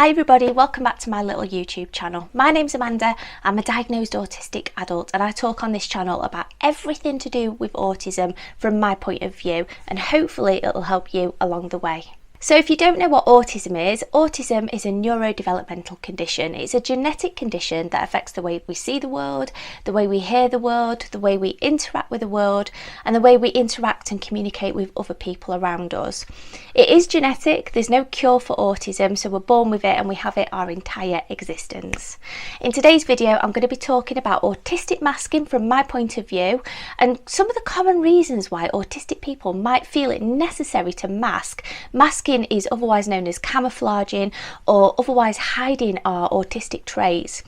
Hi everybody, welcome back to my little YouTube channel. My name's Amanda, I'm a diagnosed autistic adult and I talk on this channel about everything to do with autism from my point of view, and hopefully it'll help you along the way. So if you don't know what autism is a neurodevelopmental condition. It's a genetic condition that affects the way we see the world, the way we hear the world, the way we interact with the world, and the way we interact and communicate with other people around us. It is genetic, there's no cure for autism, so we're born with it and we have it our entire existence. In today's video, I'm going to be talking about autistic masking from my point of view, and some of the common reasons why autistic people might feel it necessary to mask. Masking is otherwise known as camouflaging or otherwise hiding our autistic traits.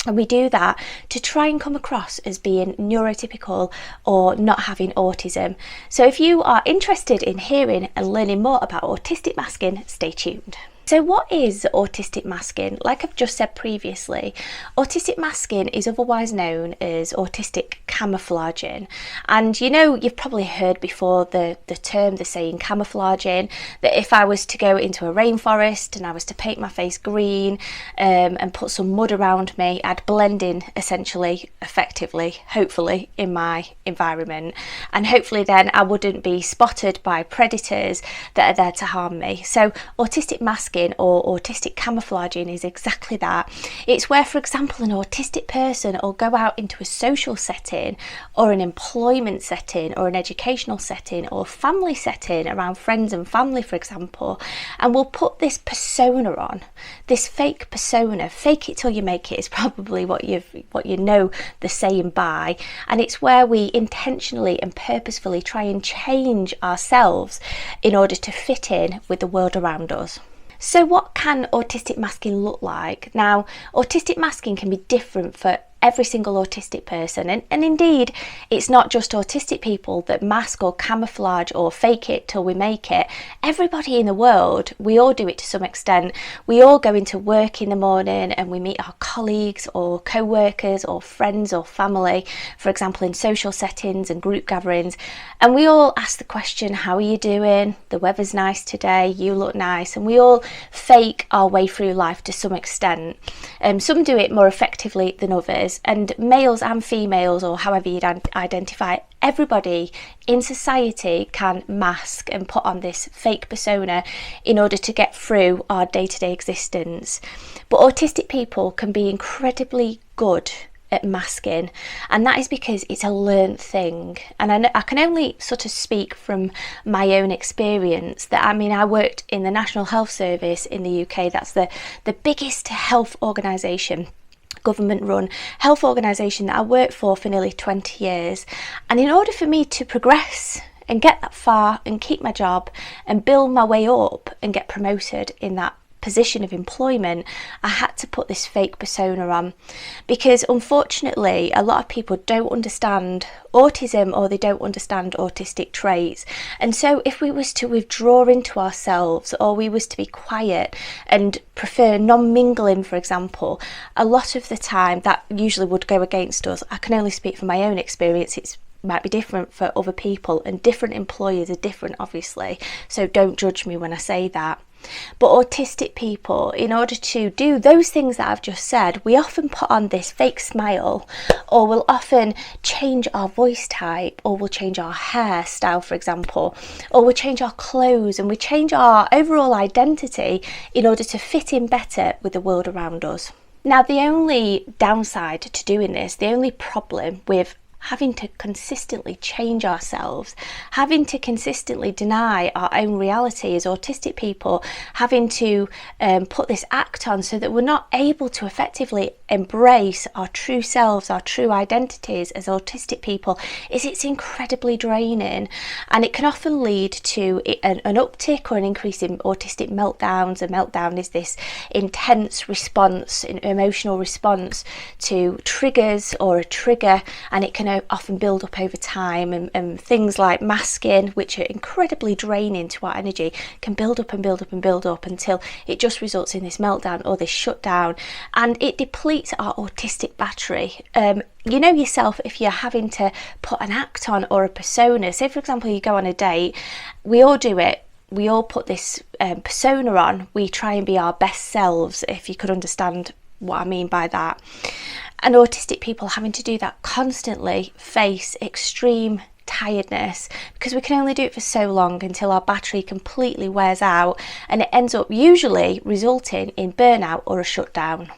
And we do that to try and come across as being neurotypical or not having autism. So if you are interested in hearing and learning more about autistic masking, stay tuned. So what is autistic masking? Like I've just said previously, autistic masking is otherwise known as autistic camouflaging. And you know, you've probably heard before the saying camouflaging, that if I was to go into a rainforest and I was to paint my face green and put some mud around me, I'd blend in essentially, effectively, hopefully, in my environment. And hopefully then I wouldn't be spotted by predators that are there to harm me. So autistic masking or autistic camouflaging is exactly that. It's where, for example, an autistic person will go out into a social setting or an employment setting or an educational setting or family setting around friends and family, for example, and will put this persona on, this fake persona. Fake it till you make it is probably what you know the saying by, and it's where we intentionally and purposefully try and change ourselves in order to fit in with the world around us. So what can autistic masking look like? Now, autistic masking can be different for every single autistic person, and indeed it's not just autistic people that mask or camouflage or fake it till we make it. Everybody in the world, we all do it to some extent. We all go into work in the morning and we meet our colleagues or co-workers or friends or family, for example in social settings and group gatherings, and we all ask the question, how are you doing? The weather's nice today, you look nice, and we all fake our way through life to some extent. Some do it more effectively than others. And males and females, or however you'd identify, everybody in society can mask and put on this fake persona in order to get through our day-to-day existence. But autistic people can be incredibly good at masking, and that is because it's a learned thing. And I can only sort of speak from my own experience that, I mean, I worked in the National Health Service in the UK. That's the biggest health organisation, government run health organisation, that I worked for nearly 20 years. And in order for me to progress and get that far and keep my job and build my way up and get promoted in that position of employment, I had to put this fake persona on, because unfortunately a lot of people don't understand autism or they don't understand autistic traits. And so if we was to withdraw into ourselves, or we was to be quiet and prefer non-mingling, for example, a lot of the time that usually would go against us. I can only speak from my own experience. It might be different for other people, and different employers are different, obviously, so don't judge me when I say that. But autistic people, in order to do those things that I've just said, we often put on this fake smile, or we'll often change our voice type, or we'll change our hairstyle, for example, or we'll change our clothes, and we change our overall identity in order to fit in better with the world around us. Now, the only downside to doing this, the only problem with having to consistently change ourselves, having to consistently deny our own reality as autistic people, having to put this act on so that we're not able to effectively embrace our true selves, our true identities as autistic people, is it's incredibly draining, and it can often lead to an uptick or an increase in autistic meltdowns. A meltdown is this intense response, an emotional response to triggers or a trigger, and it can often build up over time, and things like masking, which are incredibly draining to our energy, can build up and build up and build up until it just results in this meltdown or this shutdown, and it depletes our autistic battery. You know yourself, if you're having to put an act on or a persona, say for example you go on a date, we all do it. we all put this persona on. We try and be our best selves, if you could understand what I mean by that. And autistic people having to do that constantly face extreme tiredness, because we can only do it for so long until our battery completely wears out, and it ends up usually resulting in burnout or a shutdown.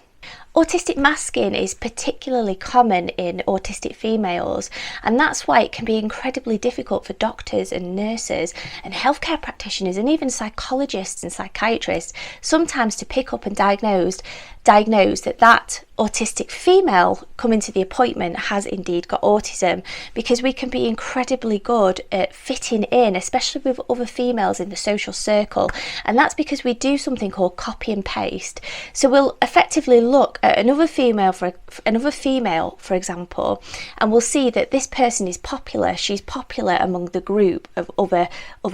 Autistic masking is particularly common in autistic females, and that's why it can be incredibly difficult for doctors and nurses and healthcare practitioners and even psychologists and psychiatrists sometimes to pick up and diagnose that autistic female coming to the appointment has indeed got autism, because we can be incredibly good at fitting in, especially with other females in the social circle, and that's because we do something called copy and paste. So we'll effectively look at another female, for example, and we'll see that this person is popular. She's popular among the group of other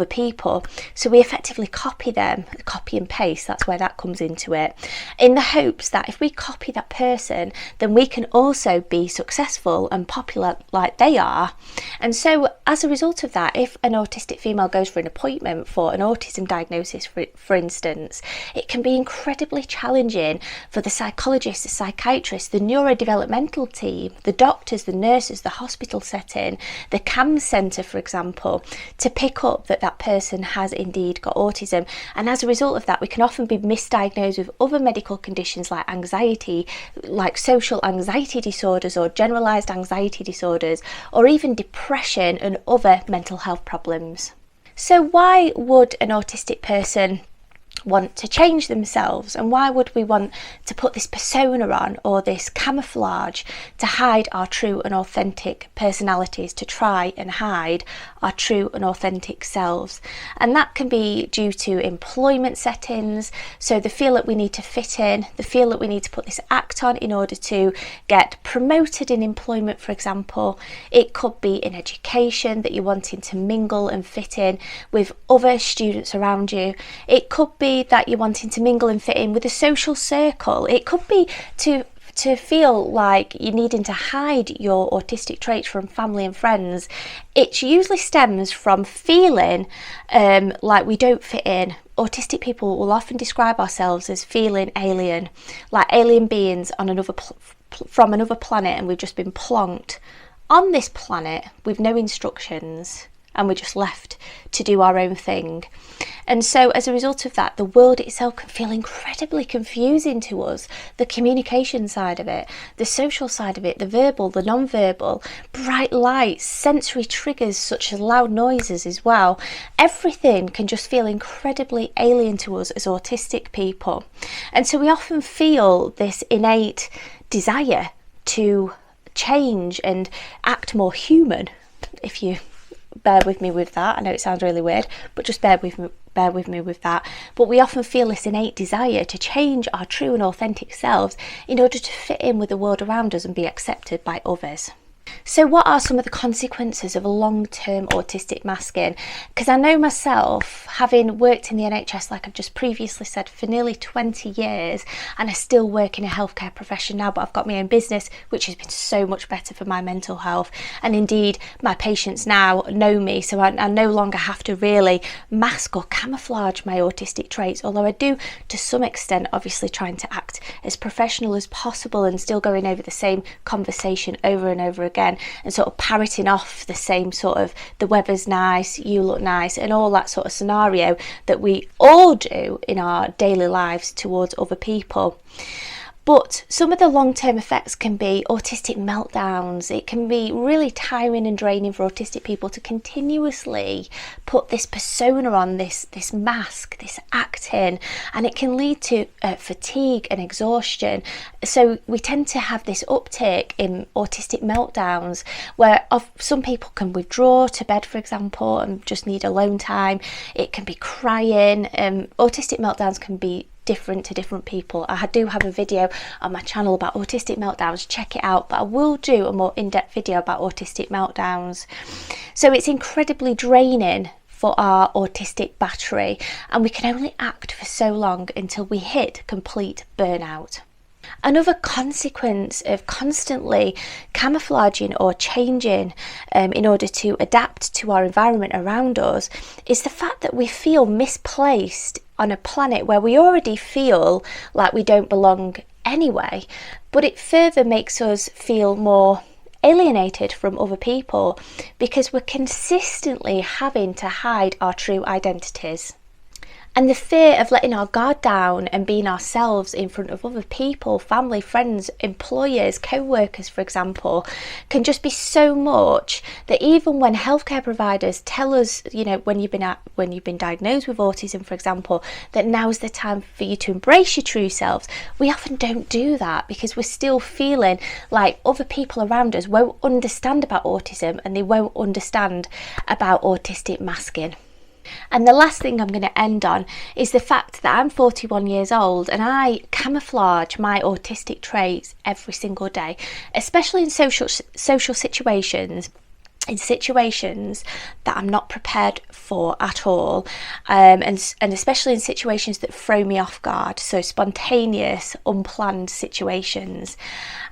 people, so we effectively copy them, copy and paste. That's where that comes into it, in the hopes that if we copy that person, then we can also be successful and popular like they are. And so as a result of that, if an autistic female goes for an appointment for an autism diagnosis, for instance, it can be incredibly challenging for the psychologist, the psychiatrist, the neurodevelopmental team, the doctors, the nurses, the hospital setting, the CAMS centre, for example, to pick up that that person has indeed got autism. And as a result of that, we can often be misdiagnosed with other medical conditions like anxiety, like social anxiety disorders or generalised anxiety disorders, or even depression and other mental health problems. So why would an autistic person want to change themselves, and why would we want to put this persona on, or this camouflage, to hide our true and authentic personalities, to try and hide our true and authentic selves? And that can be due to employment settings, so the feel that we need to fit in, the feel that we need to put this act on in order to get promoted in employment, for example. It could be in education, that you're wanting to mingle and fit in with other students around you. It could be that you're wanting to mingle and fit in with a social circle. It could be to feel like you're needing to hide your autistic traits from family and friends. It usually stems from feeling like we don't fit in. Autistic people will often describe ourselves as feeling alien, like alien beings on from another planet, and we've just been plonked on this planet with no instructions, and we're just left to do our own thing. And so as a result of that, the world itself can feel incredibly confusing to us. The communication side of it, the social side of it, the verbal, the non-verbal, bright lights, sensory triggers such as loud noises as well. Everything can just feel incredibly alien to us as autistic people. And so we often feel this innate desire to change and act more human, if you bear with me with that. I know it sounds really weird, but just bear with me with that. But we often feel this innate desire to change our true and authentic selves in order to fit in with the world around us and be accepted by others. So what are some of the consequences of long-term autistic masking? Because I know myself, having worked in the NHS, like I've just previously said, for nearly 20 years, and I still work in a healthcare profession now, but I've got my own business, which has been so much better for my mental health. And indeed, my patients now know me, so I no longer have to really mask or camouflage my autistic traits, although I do to some extent, obviously trying to act as professional as possible and still going over the same conversation over and over again, and sort of parroting off the same sort of the weather's nice, you look nice, and all that sort of scenario that we all do in our daily lives towards other people. But some of the long-term effects can be autistic meltdowns. It can be really tiring and draining for autistic people to continuously put this persona on, this mask, this acting, and it can lead to fatigue and exhaustion. So we tend to have this uptick in autistic meltdowns where some people can withdraw to bed, for example, and just need alone time. It can be crying. Autistic meltdowns can be different to different people. I do have a video on my channel about autistic meltdowns, check it out, but I will do a more in-depth video about autistic meltdowns. So it's incredibly draining for our autistic battery, and we can only act for so long until we hit complete burnout. Another consequence of constantly camouflaging or changing in order to adapt to our environment around us is the fact that we feel misplaced on a planet where we already feel like we don't belong anyway, but it further makes us feel more alienated from other people because we're consistently having to hide our true identities. And the fear of letting our guard down and being ourselves in front of other people, family, friends, employers, co-workers, for example, can just be so much that even when healthcare providers tell us, when you've been diagnosed with autism, for example, that now's the time for you to embrace your true selves, we often don't do that because we're still feeling like other people around us won't understand about autism and they won't understand about autistic masking. And the last thing I'm going to end on is the fact that I'm 41 years old and I camouflage my autistic traits every single day, especially in social situations, in situations that I'm not prepared for at all, and especially in situations that throw me off guard, so spontaneous, unplanned situations.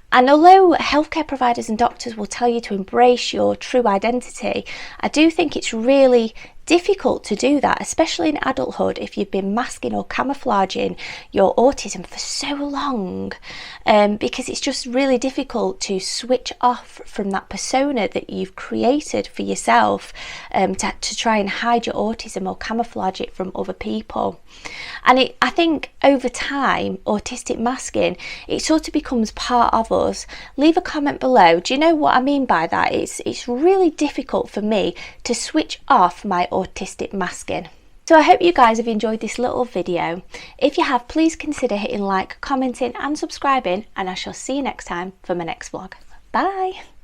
And although healthcare providers and doctors will tell you to embrace your true identity, I do think it's really difficult to do that, especially in adulthood, if you've been masking or camouflaging your autism for so long, because it's just really difficult to switch off from that persona that you've created for yourself, to try and hide your autism or camouflage it from other people. And I think over time, autistic masking, it sort of becomes part of us. Leave a comment below. Do you know what I mean by that? It's really difficult for me to switch off my autistic masking. So I hope you guys have enjoyed this little video. If you have, please consider hitting like, commenting and subscribing, and I shall see you next time for my next vlog. Bye!